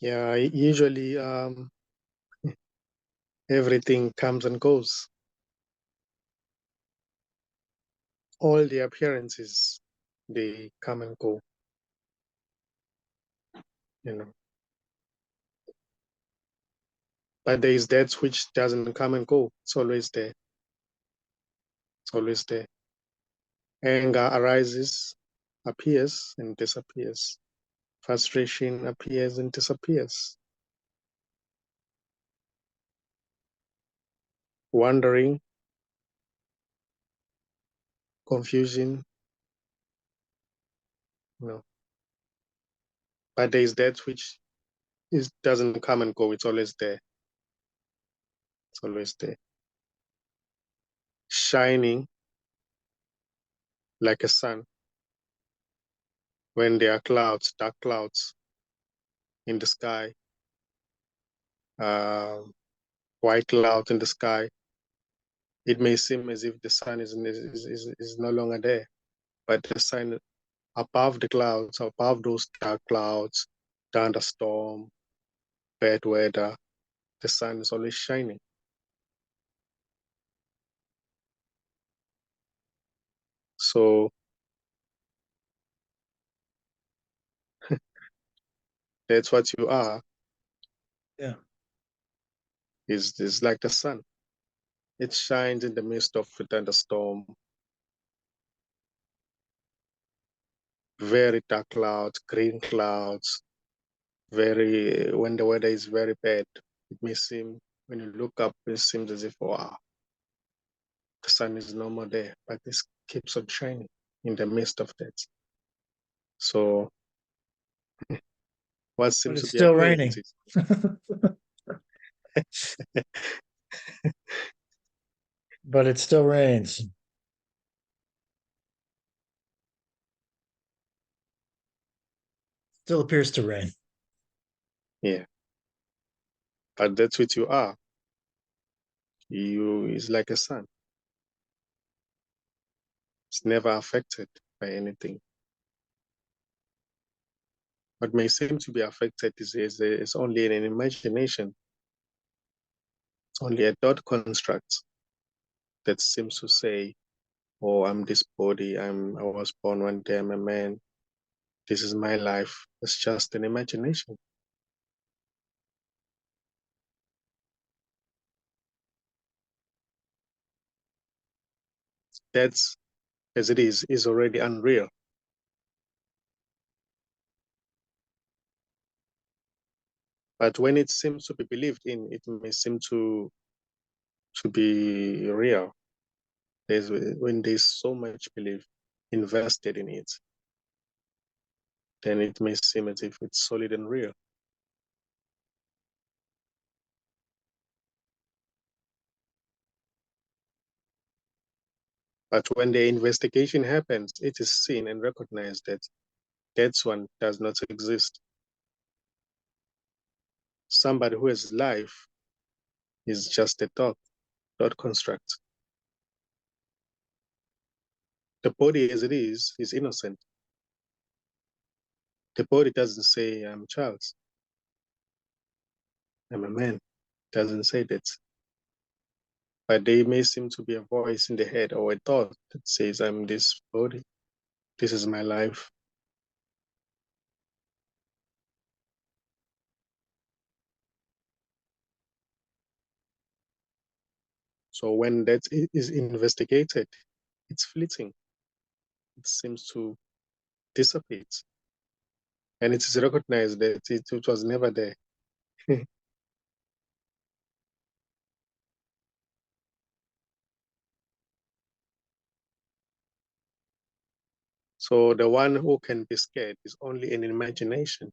Yeah, usually everything comes and goes. All the appearances, they come and go, you know. But there is that which doesn't come and go. It's always there. It's always there. Anger arises, appears, and disappears. Frustration appears and disappears. Wondering, confusion, you know. But there is that which doesn't come and go. It's always there. It's always there. Shining like a sun when there are clouds, dark clouds in the sky, uh, white clouds in the sky. It may seem as if the sun is no longer there, but the sun above the clouds, above those dark clouds, thunderstorm, bad weather, the sun is always shining. So that's what you are. Yeah. Is like the sun. It shines in the midst of a thunderstorm, very dark clouds, green clouds, very when the weather is very bad. It may seem when you look up, it seems as if wow, the sun is no more there, but it keeps on shining in the midst of that. So what But seems to it's be still raining. appearances. But it still rains. Still appears to rain. Yeah, but that's what you are. You is like a sun. It's never affected by anything. What may seem to be affected is only an imagination. It's only a thought construct that seems to say, "Oh, I'm this body. I was born one day. I'm a man. This is my life." It's just an imagination. That's as it is already unreal. But when it seems to be believed in, it may seem to be real. When there's so much belief invested in it, then it may seem as if it's solid and real. But when the investigation happens, it is seen and recognized that that one does not exist. Somebody who has life is just a thought construct. The body as it is innocent. The body doesn't say, I'm Charles, I'm a man. It doesn't say that. But there may seem to be a voice in the head or a thought that says, I'm this body. This is my life. So when that is investigated, it's fleeting. It seems to dissipate. And it is recognized that it was never there. So the one who can be scared is only an imagination.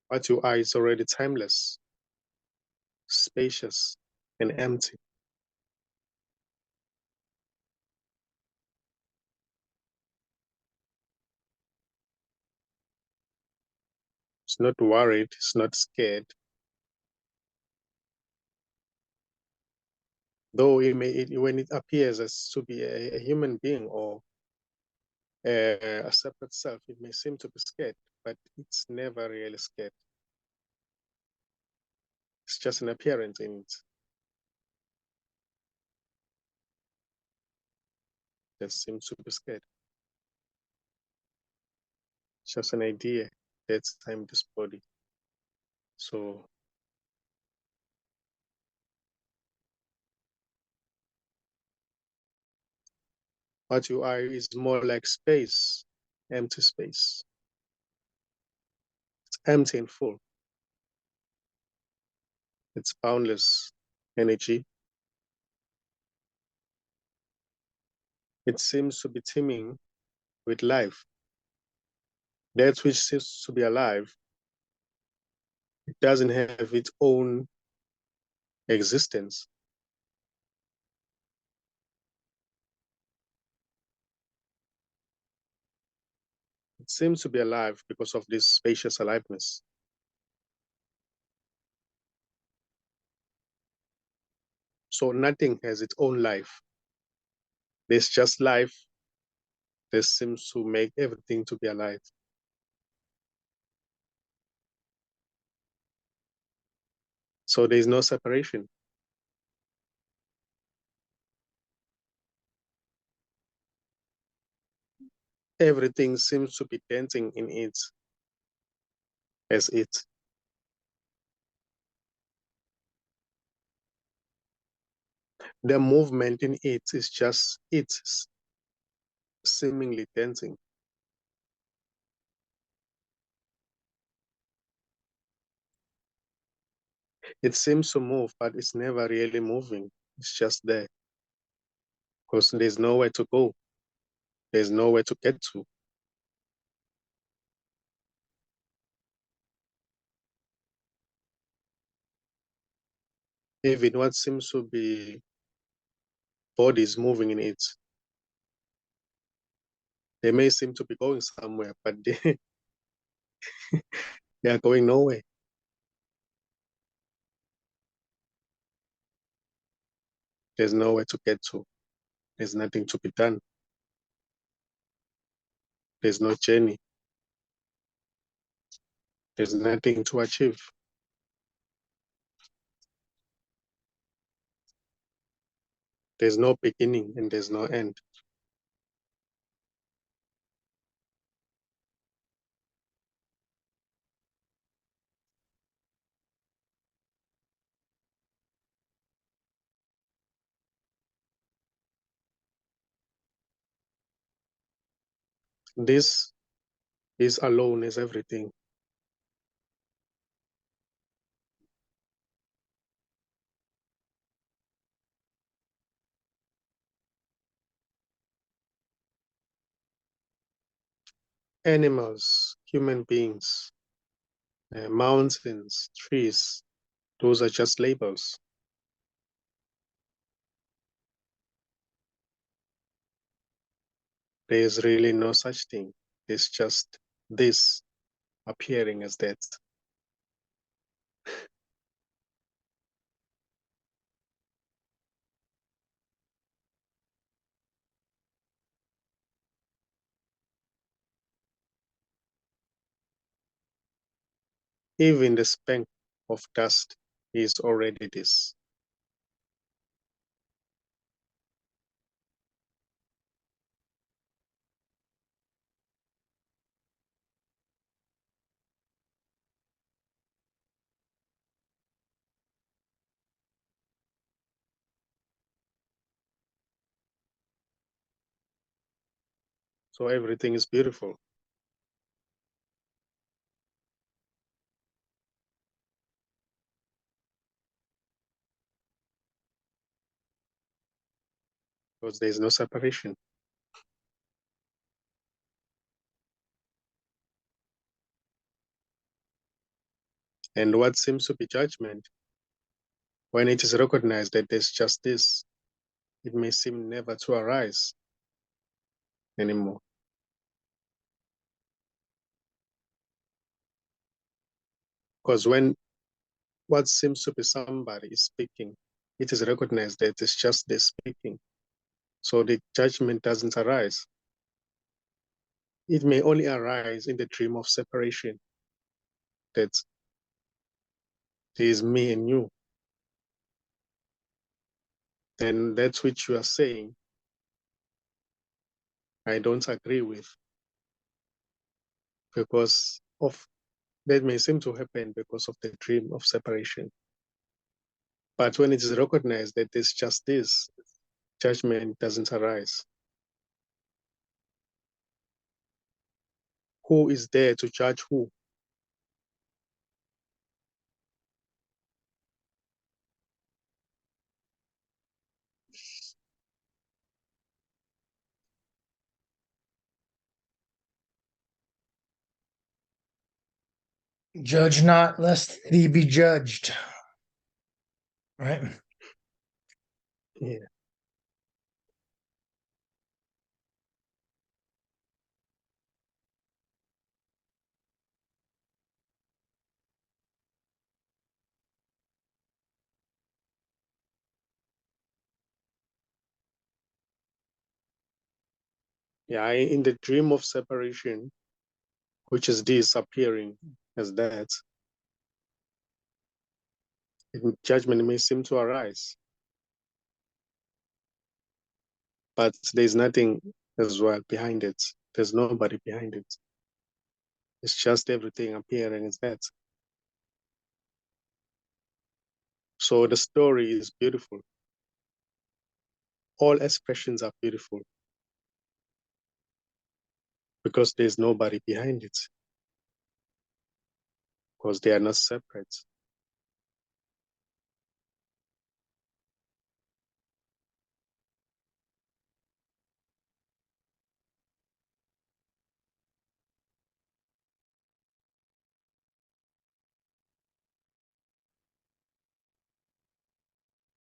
What you are is already timeless, spacious, and empty. It's not worried, it's not scared, Though when it appears as to be a human being or a separate self, it may seem to be scared, but it's never really scared. It's just an appearance in it that seems to be scared. It's just an idea that's time this body. So what you are is more like space, empty space. It's empty and full. It's boundless energy. It seems to be teeming with life. That which seems to be alive, it doesn't have its own existence. It seems to be alive because of this spacious aliveness. So nothing has its own life. There's just life that seems to make everything to be alive. So there's no separation. Everything seems to be dancing in it as it. The movement in it is just it seemingly dancing. It seems to move, but it's never really moving. It's just there because there's nowhere to go. There's nowhere to get to. Even what seems to be bodies moving in it, they may seem to be going somewhere, but they are going nowhere. There's nowhere to get to. There's nothing to be done. There's no journey. There's nothing to achieve. There's no beginning and there's no end. This is alone is everything. Animals, human beings, mountains, trees, those are just labels. There is really no such thing. It's just this appearing as that. Even the speck of dust is already this. So everything is beautiful because there's no separation. And what seems to be judgment, when it is recognized that there's just this, it may seem never to arise anymore. Because when what seems to be somebody is speaking, it is recognized that it's just the speaking. So the judgment doesn't arise. It may only arise in the dream of separation, that there is me and you. Then that's which you are saying, I don't agree with, because of that may seem to happen because of the dream of separation. But when it is recognized that it's just this, judgment doesn't arise. Who is there to judge who? Judge not, lest thee be judged. Right? Yeah. Yeah, in the dream of separation, which is this appearing as that, judgment may seem to arise, but there's nothing as well behind it. There's nobody behind it. It's just everything appearing as that. So the story is beautiful. All expressions are beautiful because there's nobody behind it, because they are not separate.